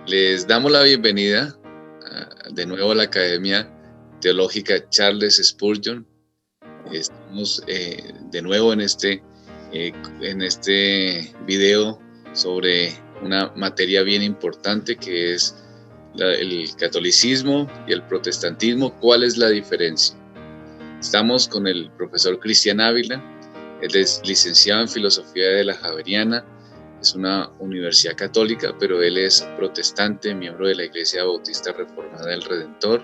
Les damos la bienvenida de nuevo a la Academia Teológica Charles Spurgeon. Estamos de nuevo en este video sobre una materia bien importante que es el catolicismo y el protestantismo. ¿Cuál es la diferencia? Estamos con el profesor Cristian Ávila. Él es licenciado en Filosofía de la Javeriana. Es una universidad católica, pero él es protestante, miembro de la Iglesia Bautista Reformada del Redentor.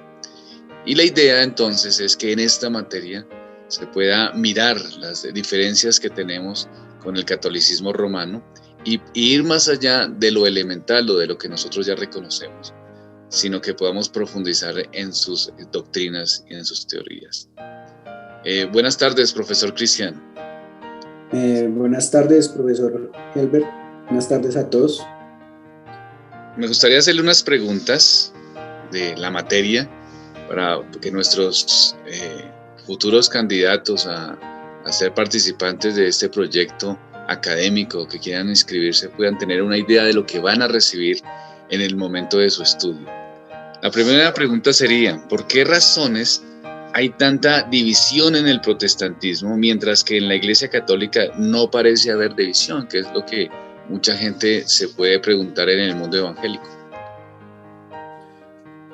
Y la idea entonces es que en esta materia se pueda mirar las diferencias que tenemos con el catolicismo romano y ir más allá de lo elemental o de lo que nosotros ya reconocemos, sino que podamos profundizar en sus doctrinas y en sus teorías. Buenas tardes, profesor Cristian. Buenas tardes, profesor Helbert. Buenas tardes a todos. Me gustaría hacerle unas preguntas de la materia para que nuestros futuros candidatos a ser participantes de este proyecto académico que quieran inscribirse puedan tener una idea de lo que van a recibir en el momento de su estudio. La primera pregunta sería, ¿por qué razones hay tanta división en el protestantismo, mientras que en la Iglesia Católica no parece haber división, que es lo que mucha gente se puede preguntar en el mundo evangélico?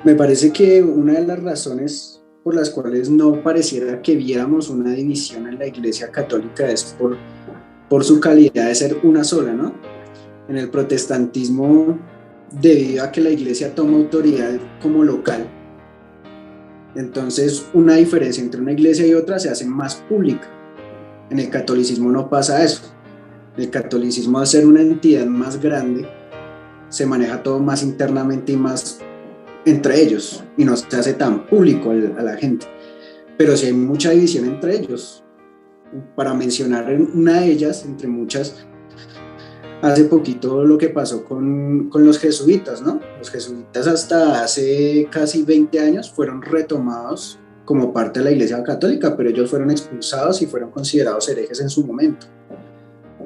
Me parece que una de las razones por las cuales no pareciera que viéramos una división en la Iglesia Católica es por su calidad de ser una sola, ¿no? En el protestantismo, debido a que la Iglesia toma autoridad como local, entonces una diferencia entre una iglesia y otra se hace más pública. En el catolicismo no pasa eso. El catolicismo, al ser una entidad más grande, se maneja todo más internamente y más entre ellos y no se hace tan público a la gente. Pero sí hay mucha división entre ellos. Para mencionar una de ellas, entre muchas, hace poquito lo que pasó con los jesuitas, ¿no? Los jesuitas hasta hace casi 20 años fueron retomados como parte de la Iglesia Católica, pero ellos fueron expulsados y fueron considerados herejes en su momento.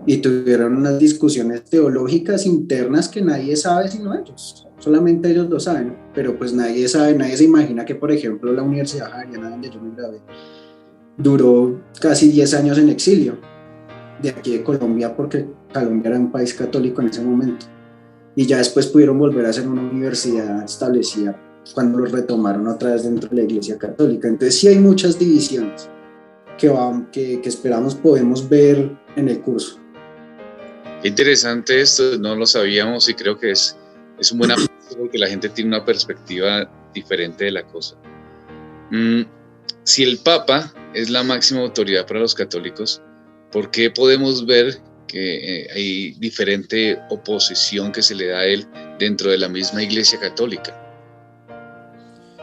Y tuvieron unas discusiones teológicas internas que nadie sabe sino ellos. Solamente ellos lo saben, pero pues nadie sabe, nadie se imagina que, por ejemplo, la Universidad Javeriana, donde yo me gradué, duró casi 10 años en exilio de aquí de Colombia, porque Colombia era un país católico en ese momento. Y ya después pudieron volver a ser una universidad establecida cuando los retomaron otra vez dentro de la Iglesia Católica. Entonces sí hay muchas divisiones que esperamos podemos ver en el curso. Qué interesante esto, no lo sabíamos y creo que es un buen apunte porque la gente tiene una perspectiva diferente de la cosa. Si el Papa es la máxima autoridad para los católicos, ¿por qué podemos ver que hay diferente oposición que se le da a él dentro de la misma Iglesia Católica?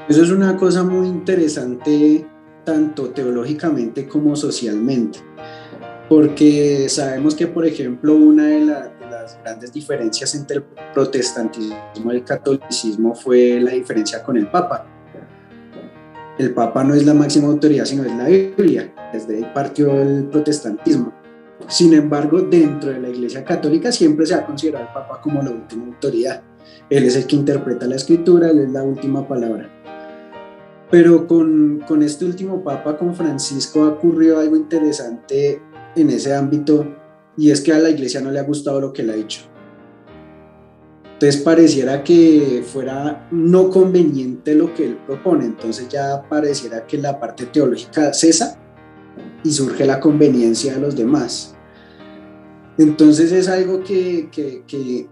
Eso es una cosa muy interesante, tanto teológicamente como socialmente, porque sabemos que, por ejemplo, una de las grandes diferencias entre el protestantismo y el catolicismo fue la diferencia con el Papa. El Papa no es la máxima autoridad, sino es la Biblia. Desde ahí partió el protestantismo. Sin embargo, dentro de la Iglesia Católica siempre se ha considerado al Papa como la última autoridad. Él es el que interpreta la Escritura, él es la última palabra. Pero con este último Papa, con Francisco, ocurrió algo interesante en ese ámbito, y es que a la Iglesia no le ha gustado lo que él ha dicho. Entonces pareciera que fuera no conveniente lo que él propone, entonces ya pareciera que la parte teológica cesa y surge la conveniencia de los demás. Entonces es algo que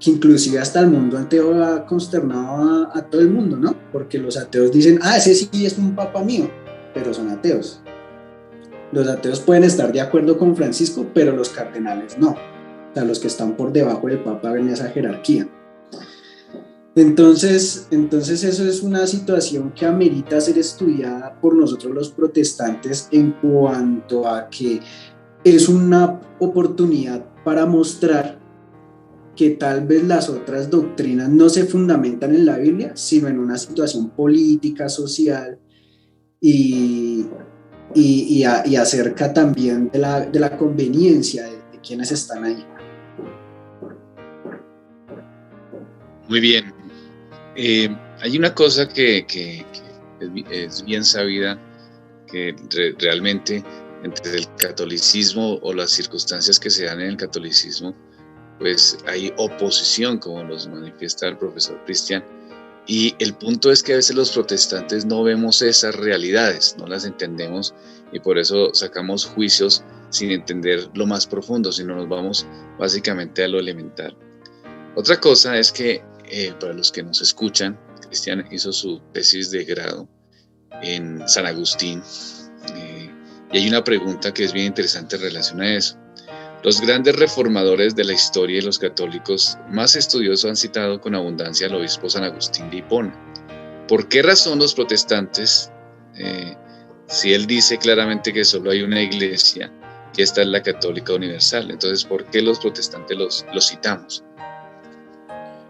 inclusive hasta el mundo ateo ha consternado a todo el mundo, ¿no? Porque los ateos dicen, ese sí es un papa mío, pero son ateos. Los ateos pueden estar de acuerdo con Francisco, pero los cardenales no. O sea, los que están por debajo del papa ven esa jerarquía. Entonces eso es una situación que amerita ser estudiada por nosotros los protestantes en cuanto a que es una oportunidad para mostrar que tal vez las otras doctrinas no se fundamentan en la Biblia, sino en una situación política, social y acerca también de la conveniencia de quienes están ahí. Muy bien. Hay una cosa que es bien sabida, que realmente entre el catolicismo o las circunstancias que se dan en el catolicismo, pues hay oposición, como nos manifiesta el profesor Cristian, y el punto es que a veces los protestantes no vemos esas realidades, no las entendemos, y por eso sacamos juicios sin entender lo más profundo, sino nos vamos básicamente a lo elemental. Otra cosa es que para los que nos escuchan, Cristian hizo su tesis de grado en San Agustín, y hay una pregunta que es bien interesante en relación a eso. Los grandes reformadores de la historia y los católicos más estudiosos han citado con abundancia al obispo San Agustín de Hipona. ¿Por qué razón los protestantes, si él dice claramente que solo hay una iglesia, que esta es la católica universal, entonces ¿por qué los protestantes los citamos?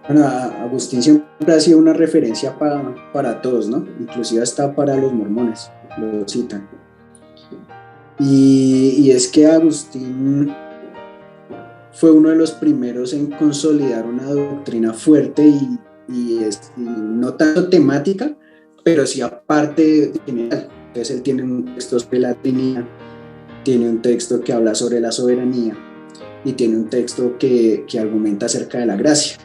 Bueno, Agustín siempre ha sido una referencia para todos, ¿no? Inclusive hasta para los mormones, lo citan. Y es que Agustín fue uno de los primeros en consolidar una doctrina fuerte y no tanto temática, pero sí aparte general. Entonces él tiene un texto sobre la Trinidad, tiene un texto que habla sobre la soberanía y tiene un texto que argumenta acerca de la gracia.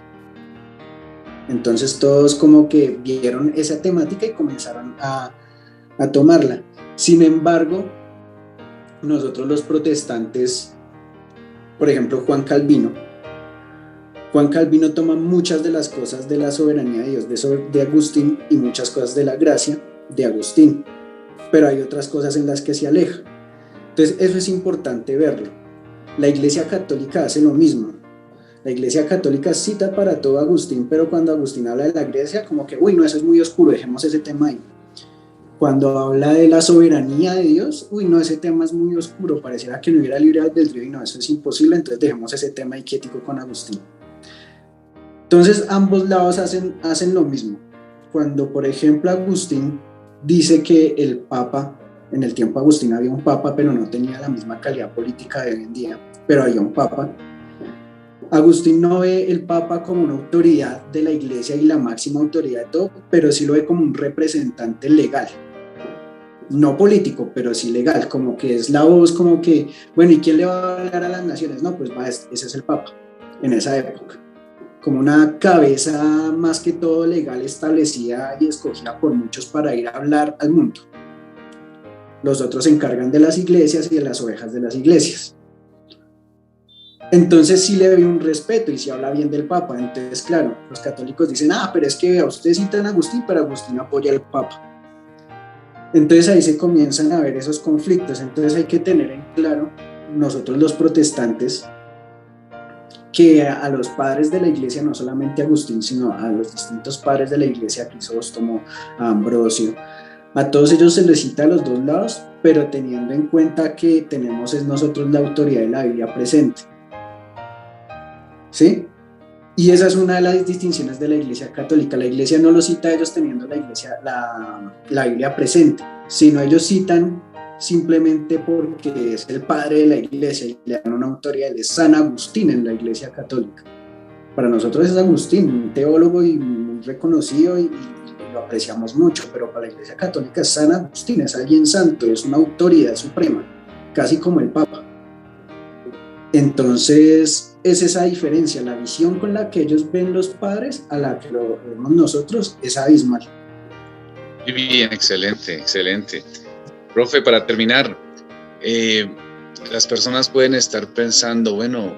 Entonces todos como que vieron esa temática y comenzaron a tomarla. Sin embargo, nosotros los protestantes, por ejemplo Juan Calvino toma muchas de las cosas de la soberanía de Dios de Agustín y muchas cosas de la gracia de Agustín, pero hay otras cosas en las que se aleja. Entonces eso es importante verlo. La Iglesia Católica hace lo mismo. La Iglesia Católica cita para todo a Agustín, pero cuando Agustín habla de la gracia, como que, uy, no, eso es muy oscuro, dejemos ese tema ahí. Cuando habla de la soberanía de Dios, uy, no, ese tema es muy oscuro, pareciera que no hubiera libre albedrío y no, eso es imposible, entonces dejemos ese tema ahí quietico con Agustín. Entonces ambos lados hacen lo mismo. Cuando, por ejemplo, Agustín dice que el Papa, en el tiempo de Agustín había un Papa, pero no tenía la misma calidad política de hoy en día, pero había un Papa. Agustín no ve el Papa como una autoridad de la Iglesia y la máxima autoridad de todo, pero sí lo ve como un representante legal. No político, pero sí legal, como que es la voz, como que, bueno, ¿y quién le va a hablar a las naciones? No, pues ese es el Papa, en esa época. Como una cabeza más que todo legal establecida y escogida por muchos para ir a hablar al mundo. Los otros se encargan de las iglesias y de las ovejas de las iglesias. Entonces sí le doy un respeto y sí habla bien del Papa. Entonces, claro, los católicos dicen, pero es que a ustedes citan a Agustín, pero Agustín apoya al Papa. Entonces ahí se comienzan a ver esos conflictos. Entonces hay que tener en claro, nosotros los protestantes, que a los padres de la iglesia, no solamente a Agustín, sino a los distintos padres de la iglesia, a Crisóstomo, a Ambrosio, a todos ellos se les cita a los dos lados, pero teniendo en cuenta que tenemos nosotros la autoridad de la Biblia presente. ¿Sí? Y esa es una de las distinciones de la Iglesia Católica. La Iglesia no lo cita a ellos teniendo la Biblia presente, sino ellos citan simplemente porque es el padre de la Iglesia y le dan una autoridad. Él es San Agustín en la Iglesia Católica. Para nosotros es Agustín, un teólogo y muy reconocido y lo apreciamos mucho, pero para la Iglesia Católica es San Agustín, es alguien santo, es una autoridad suprema, casi como el Papa. Entonces es esa diferencia, la visión con la que ellos ven los padres a la que lo vemos nosotros es abismal. Muy bien, excelente. Profe, para terminar, las personas pueden estar pensando, bueno,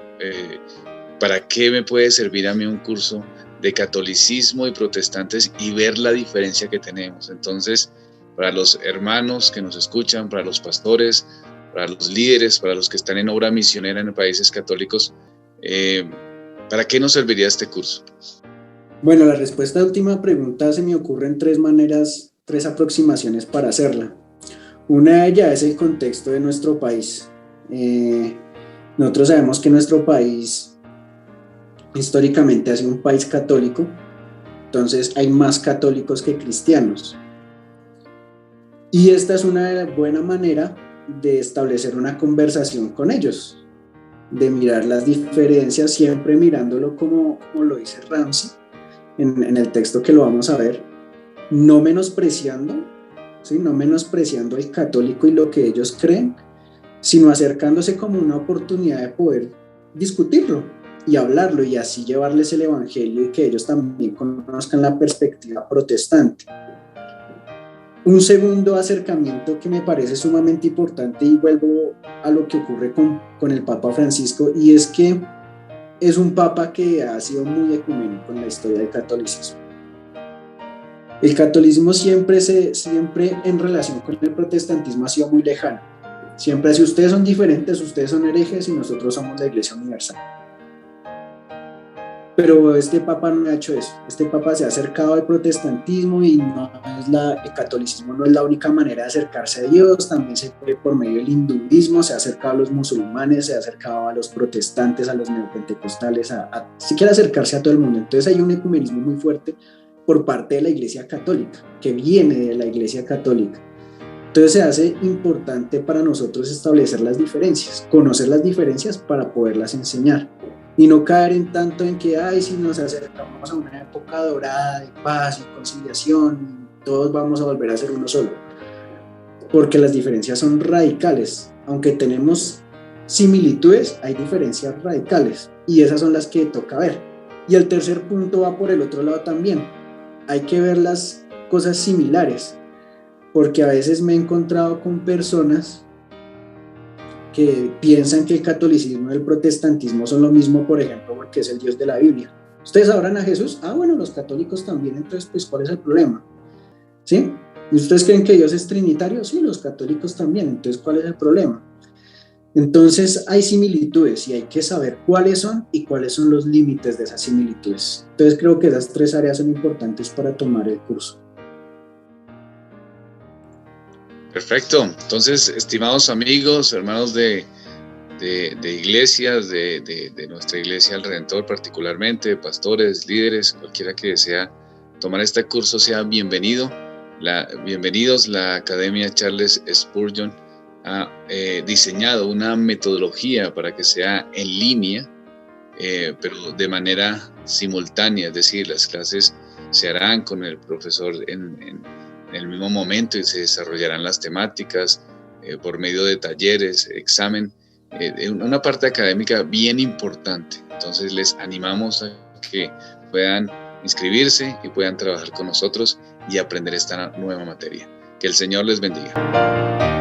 ¿para qué me puede servir a mí un curso de catolicismo y protestantes y ver la diferencia que tenemos? Entonces, para los hermanos que nos escuchan, para los pastores, para los líderes, para los que están en obra misionera en países católicos, ¿para qué nos serviría este curso? Bueno, la respuesta a la última pregunta se me ocurren tres aproximaciones para hacerla. Una de ellas es el contexto de nuestro país. Nosotros sabemos que nuestro país históricamente ha sido un país católico, entonces hay más católicos que cristianos. Y esta es una buena manera de establecer una conversación con ellos, de mirar las diferencias, siempre mirándolo como lo dice Ramsey, en el texto que lo vamos a ver, no menospreciando, ¿sí? No menospreciando al católico y lo que ellos creen, sino acercándose como una oportunidad de poder discutirlo y hablarlo y así llevarles el evangelio y que ellos también conozcan la perspectiva protestante. Un segundo acercamiento que me parece sumamente importante, y vuelvo a lo que ocurre con el Papa Francisco, y es que es un papa que ha sido muy ecuménico en la historia del catolicismo. El catolicismo siempre en relación con el protestantismo ha sido muy lejano. Siempre si ustedes son diferentes, ustedes son herejes y nosotros somos la Iglesia Universal. Pero este papa no ha hecho eso. Este papa se ha acercado al protestantismo y el catolicismo no es la única manera de acercarse a Dios, también se puede por medio del hinduismo, se ha acercado a los musulmanes, se ha acercado a los protestantes, a los neopentecostales, si quiere acercarse a todo el mundo. Entonces hay un ecumenismo muy fuerte por parte de la Iglesia Católica, que viene de la Iglesia Católica. Entonces se hace importante para nosotros establecer las diferencias, conocer las diferencias para poderlas enseñar y no caer en tanto en que, si nos acercamos a una época dorada de paz y conciliación, todos vamos a volver a ser uno solo, porque las diferencias son radicales. Aunque tenemos similitudes, hay diferencias radicales y esas son las que toca ver. Y el tercer punto va por el otro lado también. Hay que ver las cosas similares, porque a veces me he encontrado con personas que piensan que el catolicismo y el protestantismo son lo mismo, por ejemplo, porque es el Dios de la Biblia. ¿Ustedes adoran a Jesús? Bueno, los católicos también, entonces, pues, ¿cuál es el problema? ¿Sí? ¿Y ustedes creen que Dios es trinitario? Sí, los católicos también, entonces, ¿cuál es el problema? Entonces, hay similitudes y hay que saber cuáles son y cuáles son los límites de esas similitudes. Entonces, creo que esas 3 áreas son importantes para tomar el curso. Perfecto. Entonces, estimados amigos, hermanos de iglesias, de nuestra Iglesia del Redentor particularmente, pastores, líderes, cualquiera que desea tomar este curso, sea bienvenido. Bienvenidos. La Academia Charles Spurgeon ha diseñado una metodología para que sea en línea, pero de manera simultánea, es decir, las clases se harán con el profesor en el mismo momento y se desarrollarán las temáticas por medio de talleres, examen, una parte académica bien importante. Entonces les animamos a que puedan inscribirse y puedan trabajar con nosotros y aprender esta nueva materia. Que el Señor les bendiga.